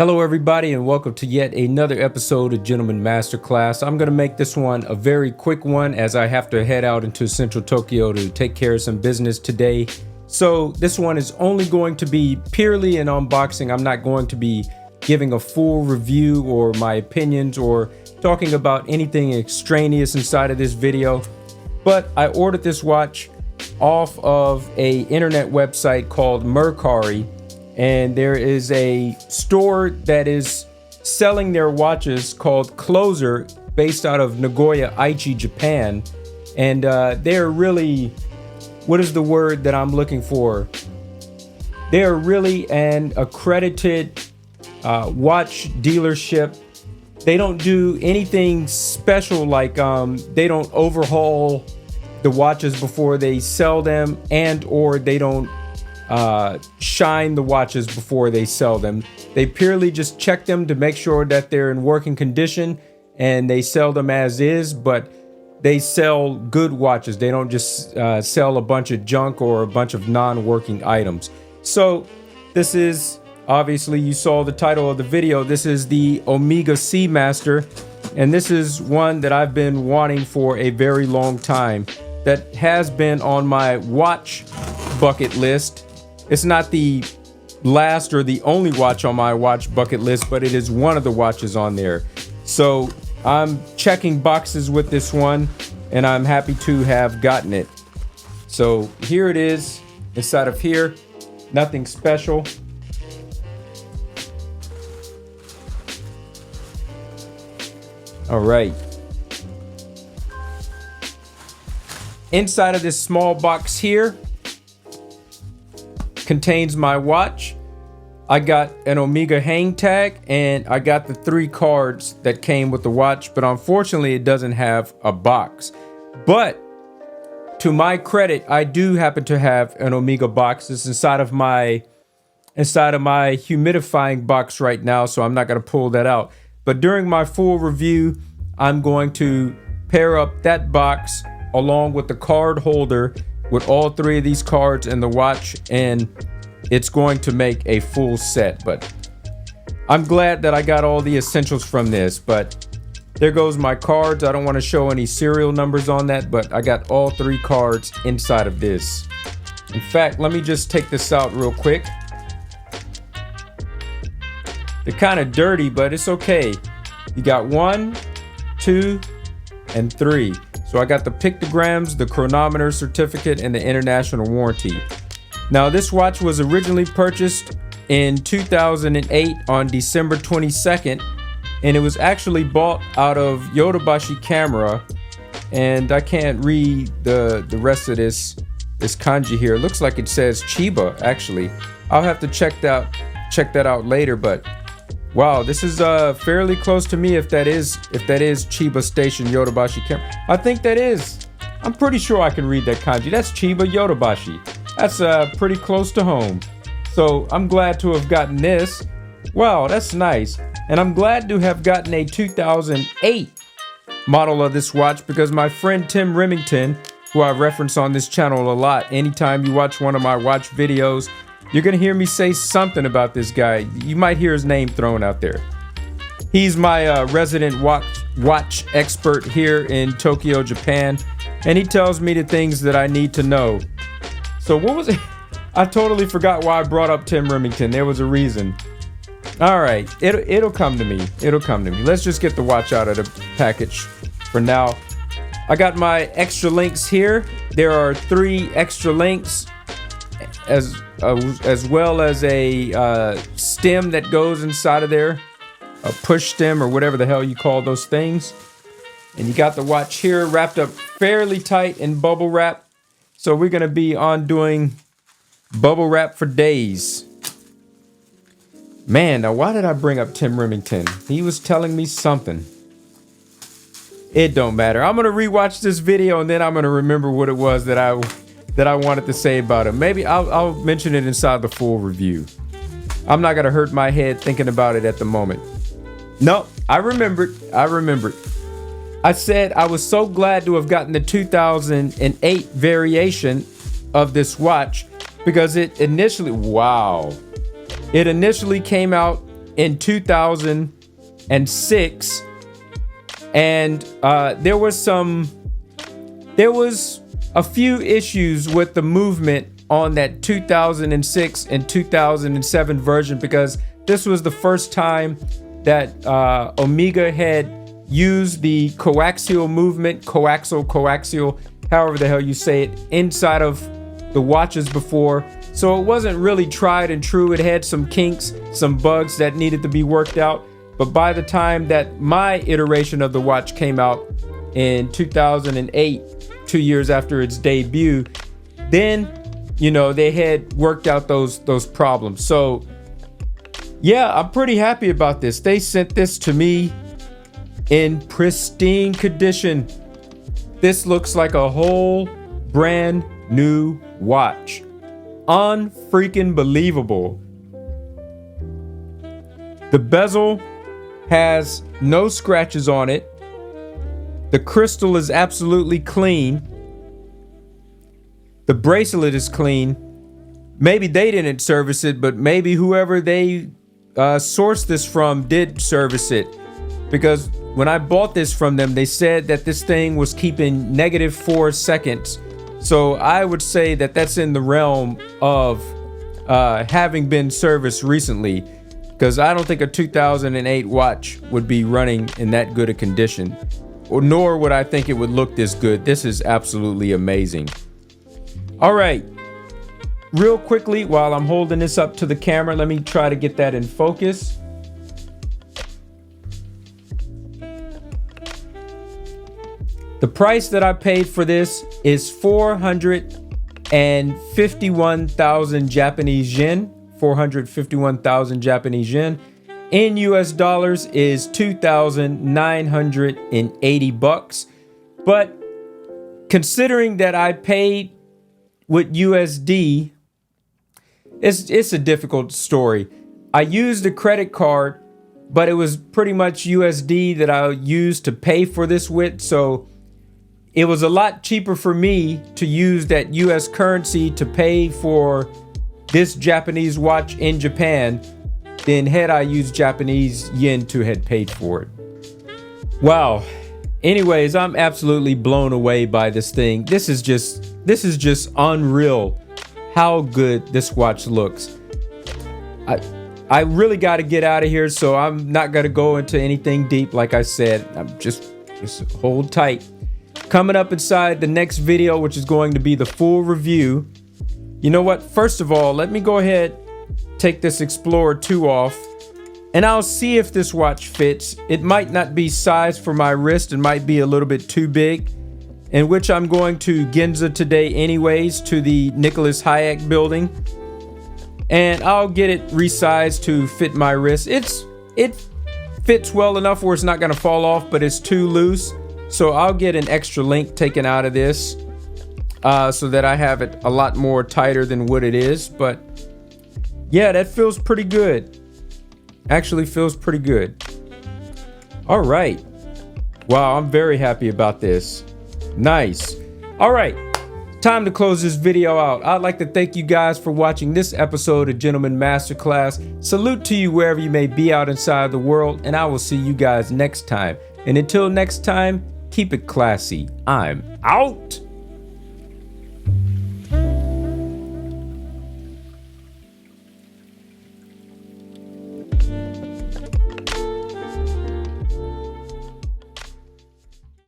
Hello everybody and welcome to yet another episode of Gentleman Masterclass. I'm going to make this one a very quick one as I have to head out into central Tokyo to take care of some business today. So this one is only going to be purely an unboxing. I'm not going to be giving a full review or my opinions or talking about anything extraneous inside of this video. But I ordered this watch off of an internet website called Mercari. And there is a store that is selling their watches called Closer, based out of Nagoya, Aichi, Japan. And they're really, what is the word that I'm looking for? They're really an accredited watch dealership. They don't do anything special, like they don't overhaul the watches before they sell them, and or they don't shine the watches before they sell them. They purely just check them to make sure that they're in working condition, and they sell them as is, but they sell good watches. They don't just sell a bunch of junk or a bunch of non-working items. So this is, obviously you saw the title of the video, this is the OMEGA Seamaster, and this is one that I've been wanting for a very long time, that has been on my watch bucket list. It's not the last or the only watch on my watch bucket list, but it is one of the watches on there. So I'm checking boxes with this one, and I'm happy to have gotten it. So here it is inside of here. Nothing special. All right. Inside of this small box here contains my watch. I got an Omega hang tag, and I got the 3 cards that came with the watch, but unfortunately it doesn't have a box. But to my credit, I do happen to have an Omega box. It's inside of my humidifying box right now, so I'm not going to pull that out. But during my full review, I'm going to pair up that box along with the card holder with all 3 of these cards and the watch, and it's going to make a full set. But I'm glad that I got all the essentials from this. But there goes my cards. I don't want to show any serial numbers on that, but I got all 3 cards inside of this. In fact, let me just take this out real quick. They're kind of dirty, but it's okay. You got 1, 2, and 3. So I got the pictograms, the chronometer certificate, and the international warranty. Now this watch was originally purchased in 2008 on December 22nd, and it was actually bought out of Yodobashi Camera. And I can't read the rest of this kanji here. It looks like it says Chiba, actually. I'll have to check that out later, but wow, this is fairly close to me if that is Chiba Station Yodobashi Camera. I think that is. I'm pretty sure I can read that kanji. That's Chiba Yodobashi. That's pretty close to home. So I'm glad to have gotten this. Wow, that's nice. And I'm glad to have gotten a 2008 model of this watch, because my friend Tim Remington, who I reference on this channel a lot, anytime you watch one of my watch videos, you're going to hear me say something about this guy. You might hear his name thrown out there. He's my resident watch expert here in Tokyo, Japan. And he tells me the things that I need to know. So what was it? I totally forgot why I brought up Tim Remington. There was a reason. All right. It'll come to me. It'll come to me. Let's just get the watch out of the package for now. I got my extra links here. There are 3 extra links, as well as a stem that goes inside of there, a push stem or whatever the hell you call those things. And you got the watch here wrapped up fairly tight in bubble wrap. So we're going to be on doing bubble wrap for days. Man, now why did I bring up Tim Remington? He was telling me something. It don't matter. I'm going to rewatch this video, and then I'm going to remember what it was that I wanted to say about him. Maybe I'll mention it inside the full review. I'm not gonna hurt my head thinking about it at the moment. No, I remembered. I said I was so glad to have gotten the 2008 variation of this watch, because it initially came out in 2006, and there was a few issues with the movement on that 2006 and 2007 version, because this was the first time that Omega had used the coaxial movement, coaxial, however the hell you say it, inside of the watches before. So it wasn't really tried and true. It had some kinks, some bugs that needed to be worked out. But by the time that my iteration of the watch came out in 2008, 2 years after its debut, then, you know, they had worked out those problems. So yeah, I'm pretty happy about this. They sent this to me in pristine condition. This looks like a whole brand new watch. Unfreaking believable. The bezel has no scratches on it. The crystal is absolutely clean. The bracelet is clean. Maybe they didn't service it, but maybe whoever they sourced this from did service it. Because when I bought this from them, they said that this thing was keeping -4 seconds. So I would say that that's in the realm of having been serviced recently, because I don't think a 2008 watch would be running in that good a condition, or nor would I think it would look this good. This is absolutely amazing. All right, real quickly, while I'm holding this up to the camera, let me try to get that in focus. The price that I paid for this is 451,000 Japanese yen. 451,000 Japanese yen. In US dollars is 2,980 bucks. But considering that I paid with USD, it's a difficult story. I used a credit card, but it was pretty much USD that I used to pay for this with, so it was a lot cheaper for me to use that US currency to pay for this Japanese watch in Japan than had I used Japanese yen to had paid for it. Wow. Anyways, I'm absolutely blown away by this thing. This is just unreal how good this watch looks. I really got to get out of here, so I'm not going to go into anything deep. Like I said, I'm just hold tight. Coming up inside the next video, which is going to be the full review. You know what? First of all, let me go ahead, take this Explorer 2 off, and I'll see if this watch fits. It might not be sized for my wrist. It might be a little bit too big, in which I'm going to Ginza today anyways, to the Nicholas Hayek building. And I'll get it resized to fit my wrist. It fits well enough where it's not going to fall off, but it's too loose. So I'll get an extra link taken out of this so that I have it a lot more tighter than what it is. But yeah, that feels pretty good. Actually feels pretty good. All right. Wow, I'm very happy about this. Nice. All right. Time to close this video out. I'd like to thank you guys for watching this episode of Gentleman Masterclass. Salute to you wherever you may be out inside the world, and I will see you guys next time. And until next time, keep it classy. I'm out.